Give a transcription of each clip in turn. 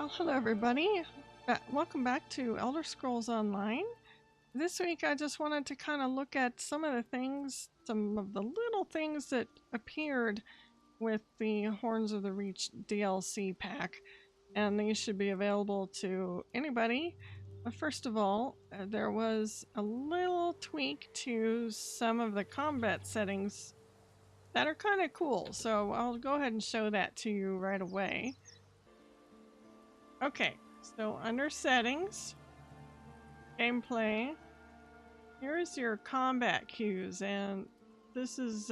Well, hello everybody. Welcome back to Elder Scrolls Online. This week I just wanted to kind of look at some of the little things that appeared with the Horns of the Reach DLC pack. And these should be available to anybody. But first of all, there was a little tweak to some of the combat settings that are kind of cool. So I'll go ahead and show that to you right away. Okay, so under settings, gameplay, here's your combat cues, and this is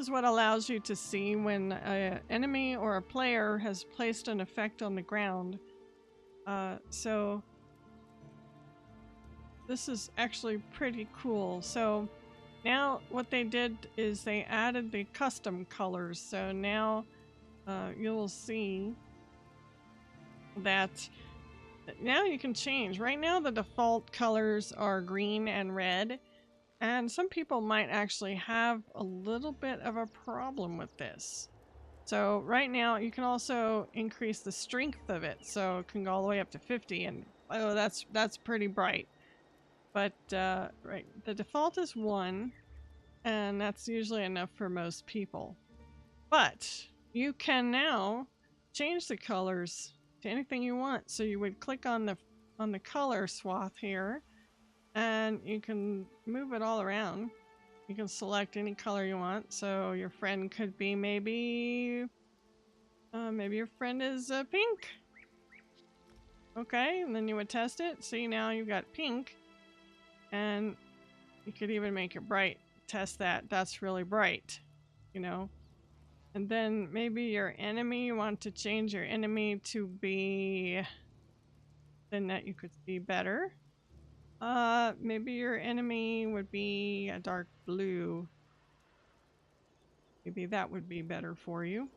what allows you to see when an enemy or a player has placed an effect on the ground. So this is actually pretty cool. So now what they did is they added the custom colors. So now you'll see that now you can change. Right now the default colors are green and red, and some people might actually have a little bit of a problem with this. So right now you can also increase the strength of it, so it can go all the way up to 50, and oh, that's pretty bright. But right, the default is 1, and that's usually enough for most people. But you can now change the colors to anything you want. So you would click on the color swath here, and you can move it all around. You can select any color you want. So your friend could be maybe your friend is pink. Okay, and then you would test it. See, now you've got pink, and you could even make it bright. Test that. That's really bright, you know. And then maybe your enemy, you want to change your enemy to be then that you could see better. Maybe your enemy would be a dark blue. Maybe that would be better for you.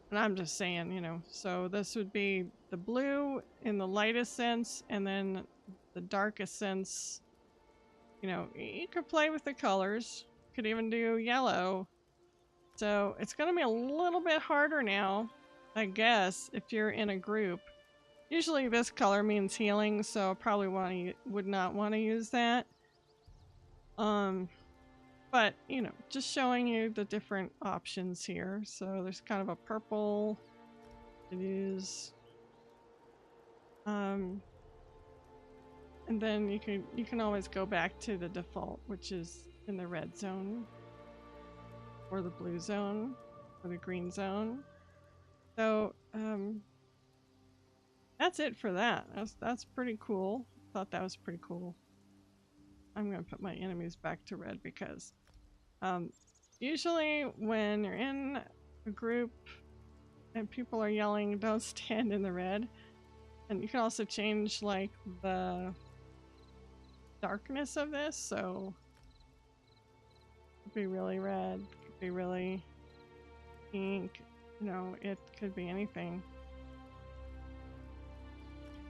And I'm just saying, you know, so this would be the blue in the lightest sense, and then the darkest sense. You know, you could play with the colors. Could even do yellow. So it's going to be a little bit harder now, I guess, if you're in a group. Usually this color means healing, so I probably would not want to use that. But, you know, just showing you the different options here. So there's kind of a purple to use. And then you can always go back to the default, which is in the red zone, or the blue zone, or the green zone. So that's it for that. That's pretty cool. Thought that was pretty cool. I'm gonna put my enemies back to red because usually when you're in a group and people are yelling, don't stand in the red. And you can also change like the darkness of this, so it could be really red, it could be really pink, you know, it could be anything.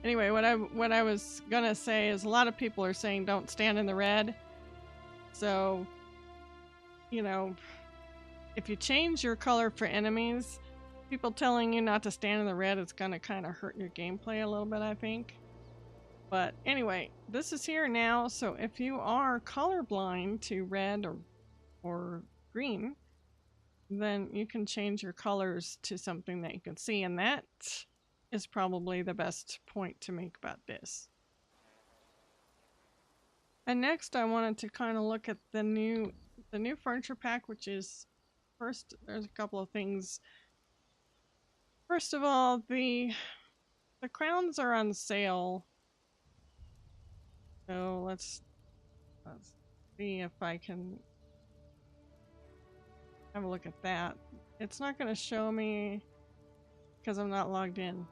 Anyway, what I was gonna say is a lot of people are saying don't stand in the red. So, you know, if you change your color for enemies, people telling you not to stand in the red is gonna kind of hurt your gameplay a little bit, I think. But anyway, this is here now, so if you are colorblind to red or green, then you can change your colors to something that you can see, and that is probably the best point to make about this. And next I wanted to kind of look at the new furniture pack, which is, first there's a couple of things. First of all, the crowns are on sale. So let's see if I can have a look at that. It's not going to show me because I'm not logged in.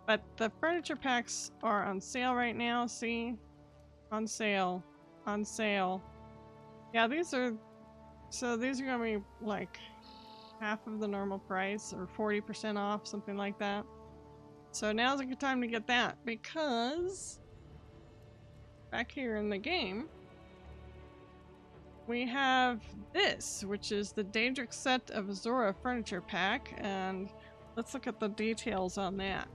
But the furniture packs are on sale right now. See? On sale. On sale. Yeah, these are going to be like half of the normal price, or 40% off, something like that. So now's a good time to get that, because back here in the game we have this, which is the Daedric set of Azora furniture pack, and Let's look at the details on that.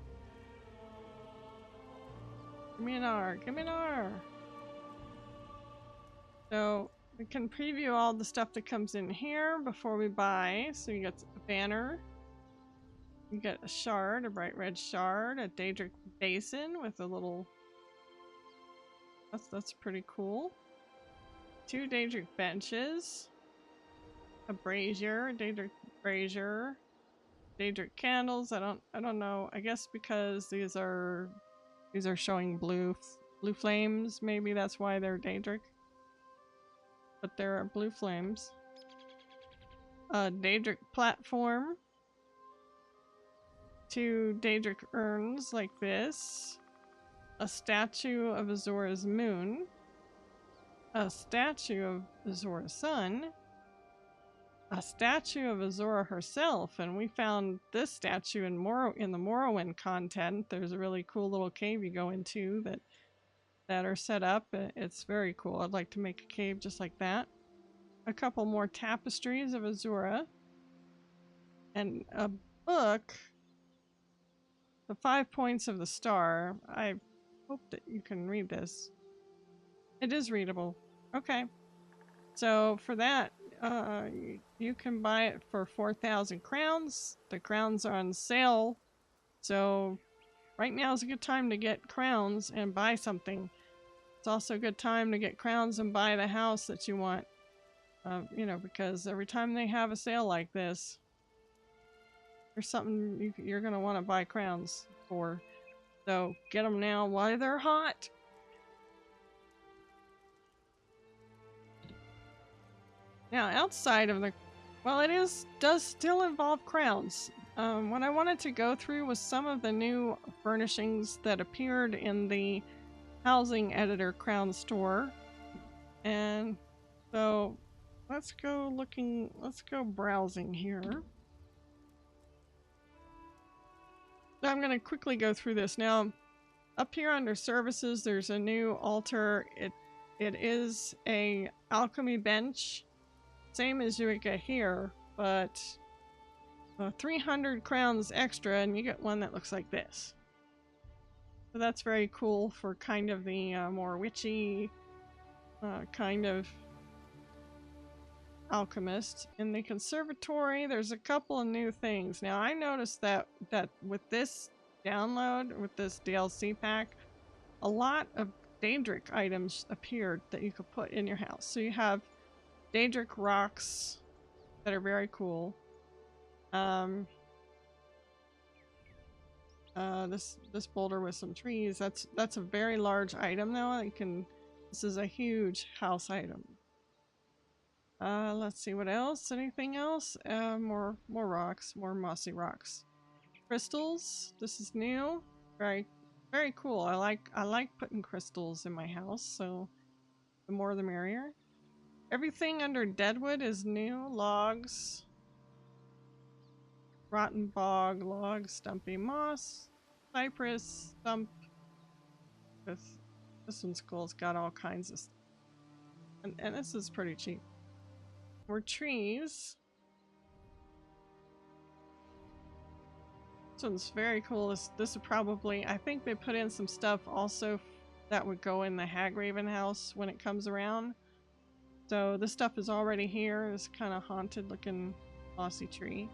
Give me an R. Give me an R. So we can preview all the stuff that comes in here before we buy. So you get a banner. You get a shard, a bright red shard, a Daedric basin with a little... That's pretty cool. 2 Daedric benches. A brazier, a Daedric brazier. Daedric candles. I don't know. I guess because these are showing blue flames. Maybe that's why they're Daedric. But there are blue flames. A Daedric platform. 2 Daedric urns like this. A statue of Azora's moon. A statue of Azora's sun. A statue of Azora herself, and we found this statue in the Morrowind content. There's a really cool little cave you go into that are set up. It's very cool. I'd like to make a cave just like that. A couple more tapestries of Azora. And a book. The 5 points of the star. I hope that you can read this. It is readable. Okay. So for that, you can buy it for 4,000 crowns. The crowns are on sale. So right now is a good time to get crowns and buy something. It's also a good time to get crowns and buy the house that you want. You know, because every time they have a sale like this, there's something you're going to want to buy crowns for. So get them now while they're hot. Now outside of the, well, does still involve crowns. What I wanted to go through was some of the new furnishings that appeared in the housing editor crown store. And so let's go browsing here. So I'm going to quickly go through this. Now, up here under services, there's a new altar. It is a alchemy bench, same as you would get here, but 300 crowns extra, and you get one that looks like this. So that's very cool for kind of the more witchy kind of alchemist. In the conservatory, there's a couple of new things. Now I noticed that with this download, with this DLC pack, a lot of Daedric items appeared that you could put in your house. So you have Daedric rocks that are very cool. This boulder with some trees, that's a very large item though. This is a huge house item. Let's see what else. Anything else? More rocks, more mossy rocks. Crystals. This is new. Very cool. I like putting crystals in my house, so the more the merrier. Everything under Deadwood is new. Logs. Rotten bog, log, stumpy moss, cypress, stump. This one's cool. It's got all kinds of stuff. And this is pretty cheap. More trees. This one's very cool. This would probably, I think they put in some stuff also that would go in the Hagraven house when it comes around. So this stuff is already here. This kind of haunted looking mossy tree.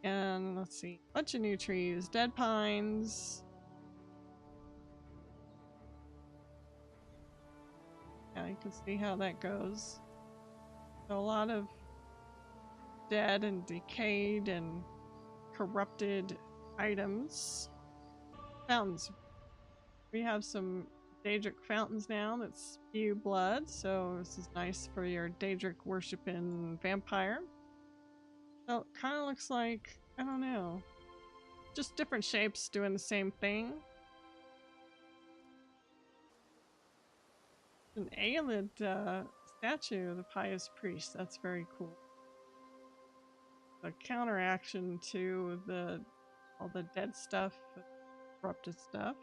And let's see, bunch of new trees, dead pines. Yeah, you can see how that goes. So a lot of dead and decayed and corrupted items. Fountains. We have some Daedric fountains now that spew blood, so this is nice for your Daedric worshiping vampire. So it kind of looks like, I don't know, just different shapes doing the same thing. An Aelid statue of the pious priest. That's very cool. A counteraction to all the dead stuff, corrupted stuff.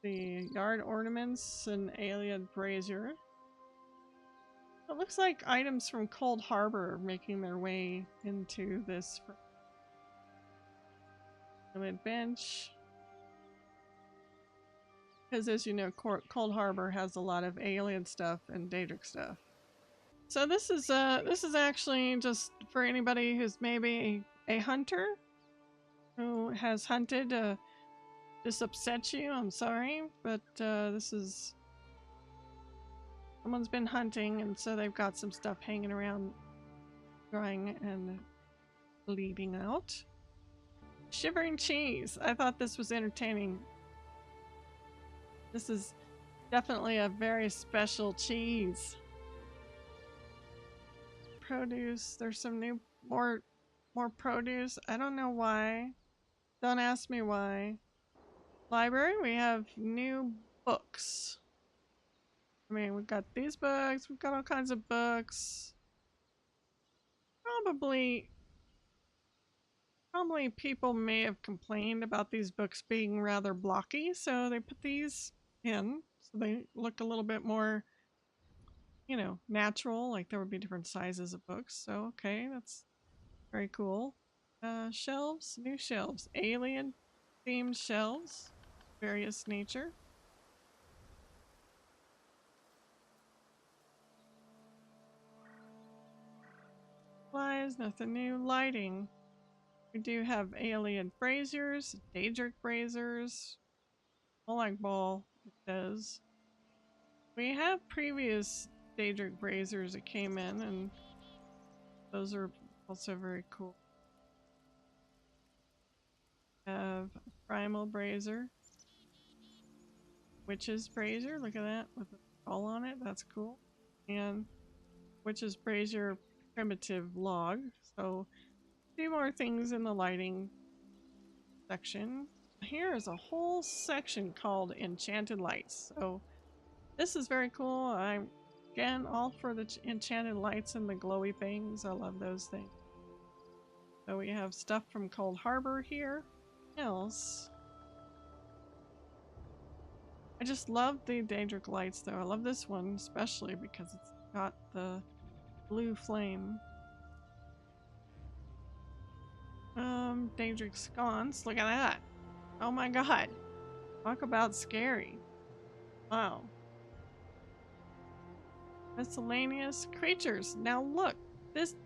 The yard ornaments, an Aelid brazier. It looks like items from Cold Harbor are making their way into this bench. Because as you know, Cold Harbor has a lot of alien stuff and Daedric stuff. So this is actually just for anybody who's maybe a hunter who has hunted. This upsets you, I'm sorry, but this is someone's been hunting, and so they've got some stuff hanging around, drying and bleeding out. Shivering cheese. I thought this was entertaining. This is definitely a very special cheese. Produce. There's some new more produce. I don't know why. Don't ask me why. Library, we have new books. I mean, we've got these books, we've got all kinds of books. Probably people may have complained about these books being rather blocky, so they put these in so they look a little bit more, you know, natural, like there would be different sizes of books. So, okay, that's very cool. Shelves, new shelves, alien themed shelves, various nature. Supplies, nothing new. Lighting. We do have alien braziers, Daedric braziers, like ball, it says. We have previous Daedric braziers that came in, and those are also very cool. We have a primal brazier, witch's brazier, look at that, with a skull on it, that's cool. And witch's brazier primitive log, so a few more things in the lighting section. Here is a whole section called Enchanted Lights. So this is very cool. I'm again all for the enchanted lights and the glowy things. I love those things. So we have stuff from Cold Harbor here. Else, I just love the Daedric lights though. I love this one especially because it's got the blue flame. Daedric sconce. Look at that. Oh my god. Talk about scary. Wow. Miscellaneous creatures. Now look,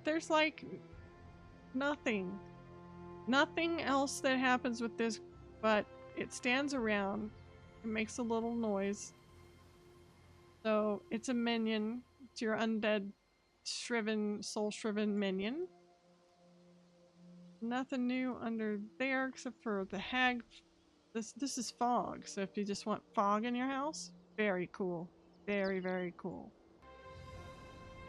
there's like nothing else that happens with this, but it stands around, it makes a little noise. So it's a minion. It's your undead soul shriven minion. Nothing new under there except for the hag. This is fog, so if you just want fog in your house, very cool. Very, very cool.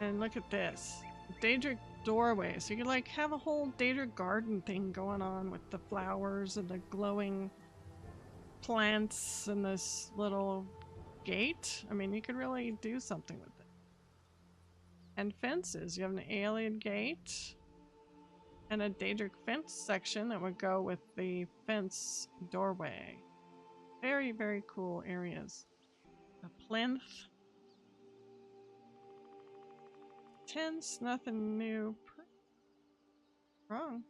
And look at this. Daedric doorway. So you could like have a whole Daedric garden thing going on with the flowers and the glowing plants and this little gate. I mean, you could really do something with it. And fences. You have an alien gate and a Daedric fence section that would go with the fence doorway. Very, very cool areas. A plinth. Tents, nothing new. Wrong.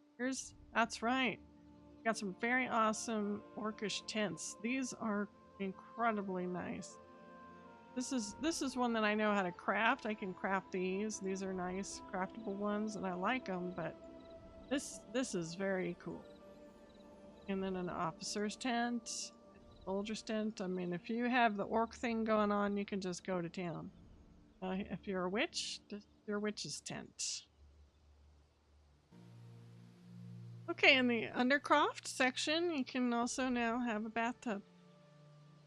That's right. Got some very awesome orcish tents. These are incredibly nice. This is one that I know how to craft. I can craft these. These are nice craftable ones and I like them, but this is very cool. And then an officer's tent, soldier's tent. I mean, if you have the orc thing going on, you can just go to town. If you're a witch, your witch's tent. Okay, in the undercroft section, you can also now have a bathtub.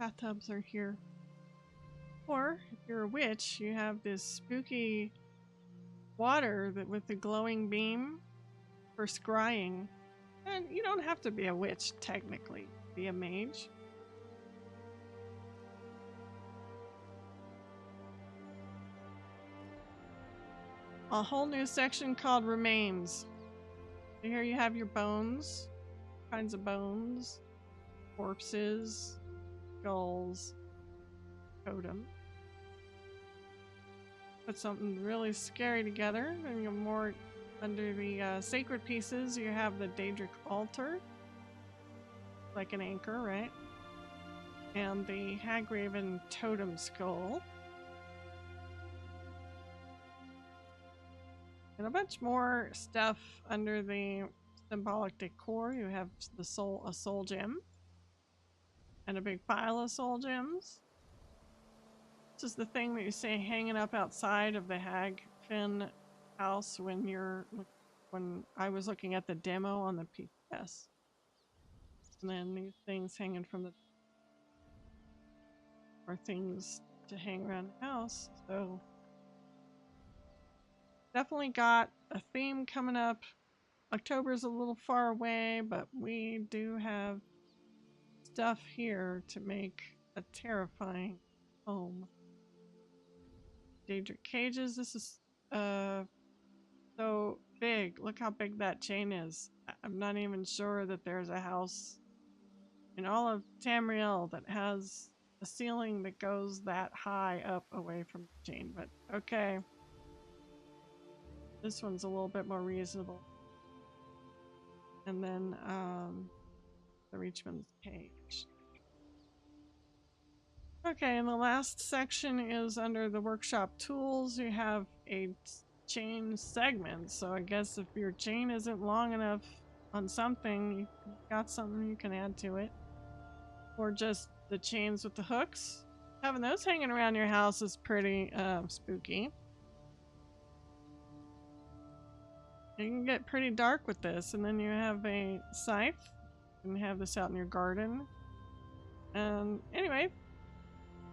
Bathtubs are here. Or, if you're a witch, you have this spooky water that with the glowing beam for scrying. And you don't have to be a witch, technically, to be a mage. A whole new section called Remains. So here you have your bones, kinds of bones, corpses, skulls, totem. put something really scary together. And you have more under the sacred pieces. You have the Daedric altar, like an anchor, right? And the Hagraven totem skull. And a bunch more stuff under the symbolic decor. You have a soul gem, and a big pile of soul gems. This is the thing that you see hanging up outside of the Hagfin house when I was looking at the demo on the PPS. And then these things hanging from the are things to hang around the house. So definitely got a theme coming up. October's a little far away, but we do have stuff here to make a terrifying home. Daedric cages. This is so big. Look how big that chain is. I'm not even sure that there's a house in all of Tamriel that has a ceiling that goes that high up away from the chain, but okay. This one's a little bit more reasonable. And then the Reachman's cage. Okay, and the last section is under the workshop tools. You have a chain segment, so I guess if your chain isn't long enough on something, you got something you can add to it. Or just the chains with the hooks. Having those hanging around your house is pretty spooky. You can get pretty dark with this. And then you have a scythe. You can have this out in your garden. And anyway,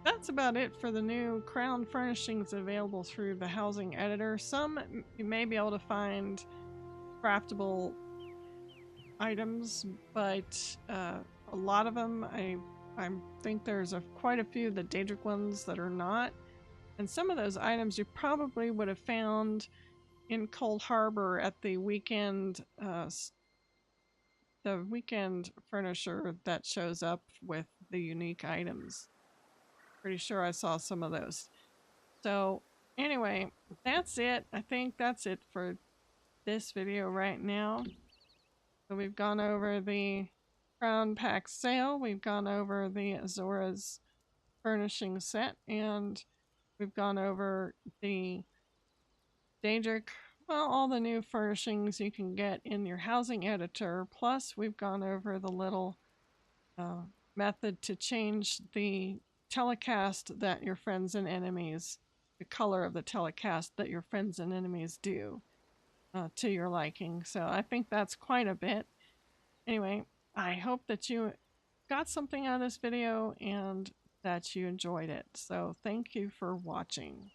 that's about it for the new Crown Furnishings available through the housing editor. Some you may be able to find craftable items, but a lot of them, I think there's quite a few of the Daedric ones that are not. And some of those items you probably would have found in Cold Harbor at the weekend furnisher that shows up with the unique items. Pretty sure I saw some of those. So anyway, that's it. I think that's it for this video right now. So we've gone over the Crown Pack sale, we've gone over the Azora's furnishing set, and we've gone over the Daedric, well, all the new furnishings you can get in your housing editor. Plus, we've gone over the little method to change the telecast that your friends and enemies, the color of the telecast that your friends and enemies do to your liking. So I think that's quite a bit. Anyway, I hope that you got something out of this video and that you enjoyed it. So thank you for watching.